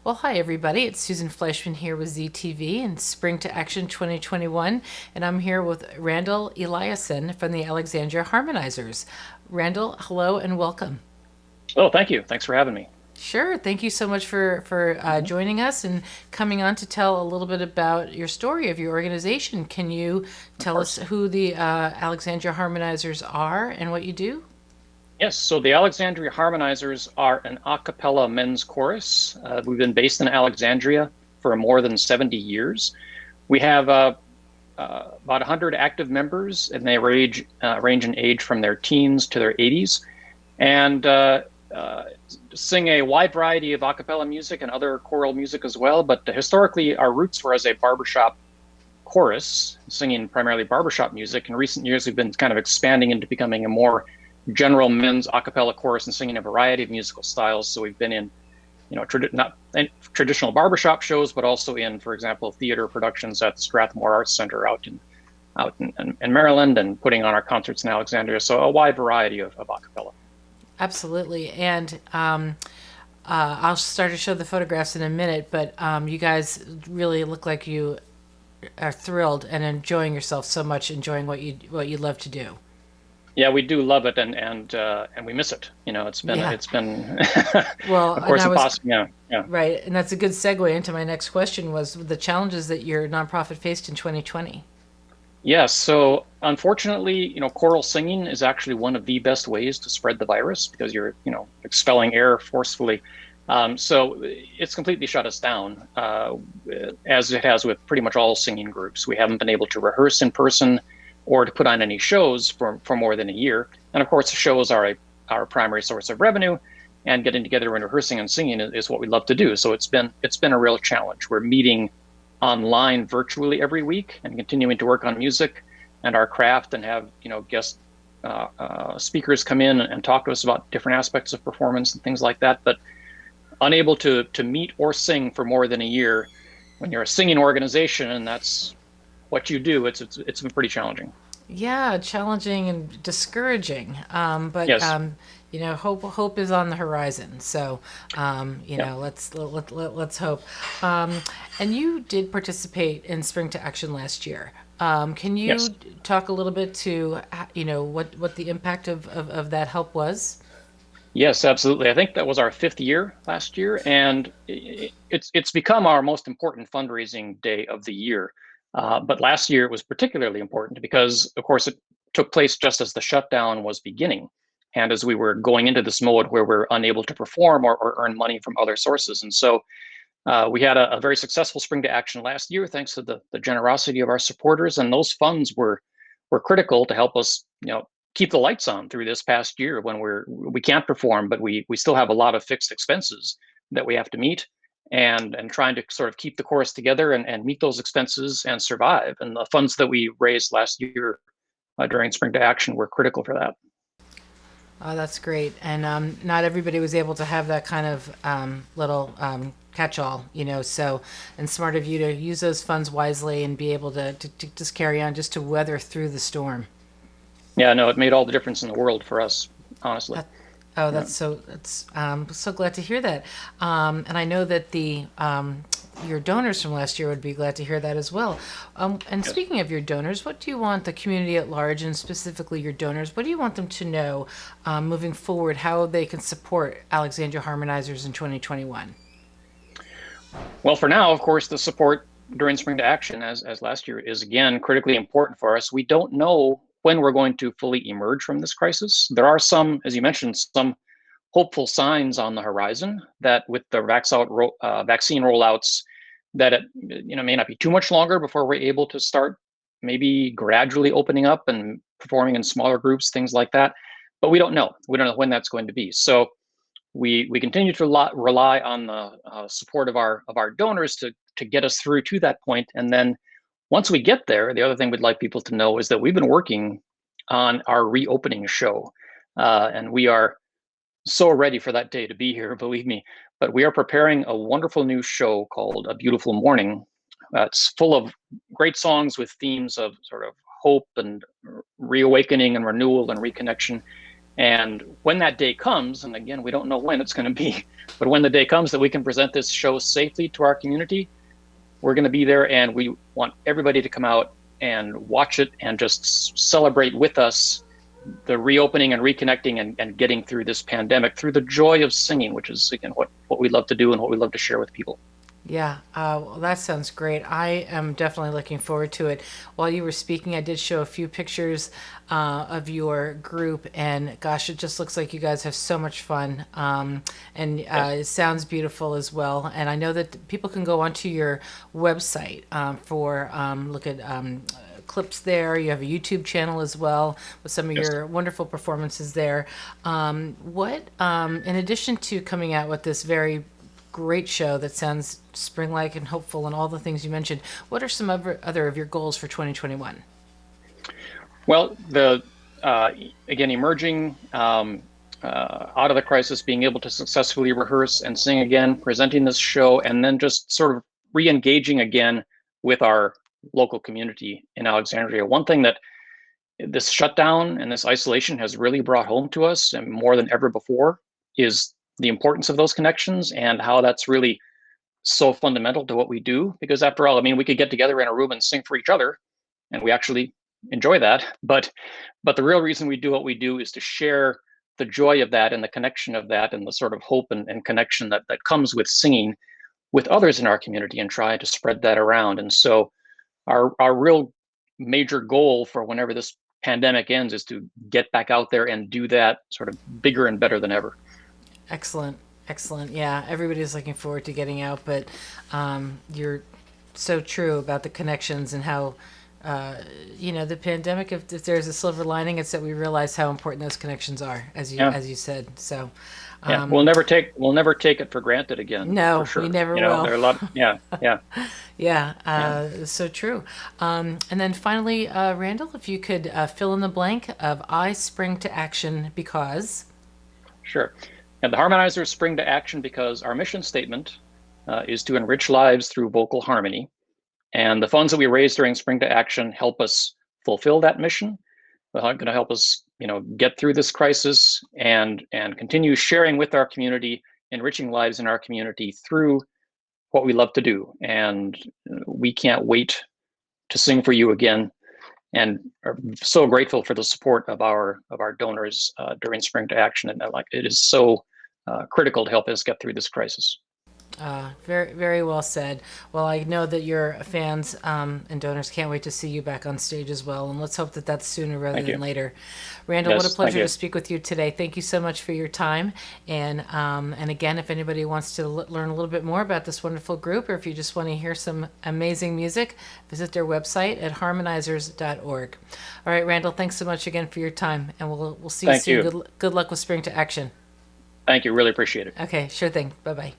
Well, hi everybody. It's Susan Fleischman here with ZTV and Spring to Action 2021, and I'm here with Randall Eliason from the Alexandria Harmonizers. Randall, hello and welcome. Oh, thank you. Thanks for having me. Sure. Thank you so much for Mhm. joining us and coming on to tell a little bit about your story of your organization. Can you Of tell us course. who the Alexandria Harmonizers are and what you do? Yes, so the Alexandria Harmonizers are an a cappella men's chorus. We've been based in Alexandria for more than 70 years. We have about 100 active members, and they range in age from their teens to their 80s, and uh, sing a wide variety of a cappella music and other choral music as well. But historically, our roots were as a barbershop chorus, singing primarily barbershop music. In recent years, we've been kind of expanding into becoming a more general men's a cappella chorus and singing a variety of musical styles. So we've been in, not in traditional barbershop shows, but also in, for example, theater productions at the Strathmore Arts Center out in Maryland, and putting on our concerts in Alexandria. So a wide variety of a cappella. Absolutely. And I'll start to show the photographs in a minute, but you guys really look like you are thrilled and enjoying yourself so much, enjoying what you love to do. Yeah, we do love it, and we miss it. It's been Yeah. it's been Well, of and course I was impossible. Yeah, yeah. right, and that's a good segue into my next question was the challenges that your nonprofit faced in 2020. Yes, so unfortunately, choral singing is actually one of the best ways to spread the virus because you're, expelling air forcefully. So it's completely shut us down, as it has with pretty much all singing groups. We haven't been able to rehearse in person or to put on any shows for more than a year. And of course, shows are our primary source of revenue, and getting together and rehearsing and singing is what we love to do. So it's been a real challenge. We're meeting online virtually every week and continuing to work on music and our craft, and have guest speakers come in and talk to us about different aspects of performance and things like that. But unable to meet or sing for more than a year when you're a singing organization and that's what you do, it's been pretty challenging. Yeah, challenging and discouraging. But Yes. hope is on the horizon. So, Yeah. let's hope. And you did participate in Spring to Action last year. Can Yes. you talk a little bit to what the impact of that help was? Yes, absolutely. I think that was our fifth year last year, and it's become our most important fundraising day of the year. But last year it was particularly important because, of course, it took place just as the shutdown was beginning, and as we were going into this mode where we're unable to perform or earn money from other sources. And so we had a very successful Spring to Action last year, thanks to the generosity of our supporters, and those funds were critical to help us, keep the lights on through this past year when we can't perform, but we still have a lot of fixed expenses that we have to meet, and trying to sort of keep the chorus together and meet those expenses and survive. And the funds that we raised last year during Spring to Action were critical for that. Oh, that's great. And not everybody was able to have that kind of little catch-all, so, and smart of you to use those funds wisely and be able to just carry on, just to weather through the storm. Yeah, no, it made all the difference in the world for us, honestly. That, oh, Yeah. that's so glad to hear that. And I know that the your donors from last year would be glad to hear that as well. And Yes. speaking of your donors, what do you want the community at large, and specifically your donors, what do you want them to know moving forward, how they can support Alexandria Harmonizers in 2021? Well, for now, of course, the support during Spring to Action, as last year, is again critically important for us. We don't know when we're going to fully emerge from this crisis. There are some, as you mentioned, some hopeful signs on the horizon that with the vaccine rollouts, that it may not be too much longer before we're able to start maybe gradually opening up and performing in smaller groups, things like that. But we don't know. We don't know when that's going to be. So we continue to rely on the support of our donors to get us through to that point. And then once we get there, the other thing we'd like people to know is that we've been working on our reopening show, and we are so ready for that day to be here, believe me. But we are preparing a wonderful new show called A Beautiful Morning. It's full of great songs with themes of sort of hope and reawakening and renewal and reconnection. And when that day comes, and again, we don't know when it's going to be, but when the day comes that we can present this show safely to our community, we're going to be there, and we want everybody to come out and watch it and just celebrate with us the reopening and reconnecting and getting through this pandemic through the joy of singing, which is, again, what we love to do and what we love to share with people. Yeah, well, that sounds great. I am definitely looking forward to it. While you were speaking, I did show a few pictures of your group, and gosh, it just looks like you guys have so much fun. And Yes. it sounds beautiful as well. And I know that people can go onto your website for look at clips there. You have a YouTube channel as well with some of Yes. your wonderful performances there. In addition to coming out with this very great show that sounds spring-like and hopeful and all the things you mentioned, what are some other of your goals for 2021? Well, the again, emerging out of the crisis, being able to successfully rehearse and sing again, presenting this show, and then just sort of re-engaging again with our local community in Alexandria. One thing that this shutdown and this isolation has really brought home to us, and more than ever before, is the importance of those connections and how that's really so fundamental to what we do. Because after all, I mean, we could get together in a room and sing for each other, and we actually enjoy that. But the real reason we do what we do is to share the joy of that and the connection of that and the sort of hope and connection that comes with singing with others in our community and try to spread that around. And so our real major goal for whenever this pandemic ends is to get back out there and do that sort of bigger and better than ever. Excellent, excellent. Yeah, everybody's looking forward to getting out, but you're so true about the connections and how uh, the pandemic. If there's a silver lining, it's that we realize how important those connections are, Yeah. as you said. So, Yeah, um, we'll never take it for granted again, for no, we sure. never You know, will. there are a lot. Yeah, yeah, Yeah, yeah. so true. And then finally, Randall, if you could fill in the blank of I spring to action because. Sure. And the Harmonizers spring to action because our mission statement is to enrich lives through vocal harmony. And the funds that we raise during Spring to Action help us fulfill that mission. They're going to help us, get through this crisis and continue sharing with our community, enriching lives in our community through what we love to do. And we can't wait to sing for you again, and are so grateful for the support of our donors during Spring to Action. And like, it is so critical to help us get through this crisis. Very, very well said. Well, I know that your fans and donors can't wait to see you back on stage as well, and let's hope that that's sooner rather Thank than you. later. Randall, what a Yes, thank pleasure to you. speak with you today. Thank you so much for your time. And again, if anybody wants to learn a little bit more about this wonderful group, or if you just want to hear some amazing music, visit their website at harmonizers.org. All right, Randall, thanks so much again for your time, and we'll see you Thank soon. you. Good luck with Spring to Action. Thank you. Really appreciate it. Okay, sure thing. Bye bye.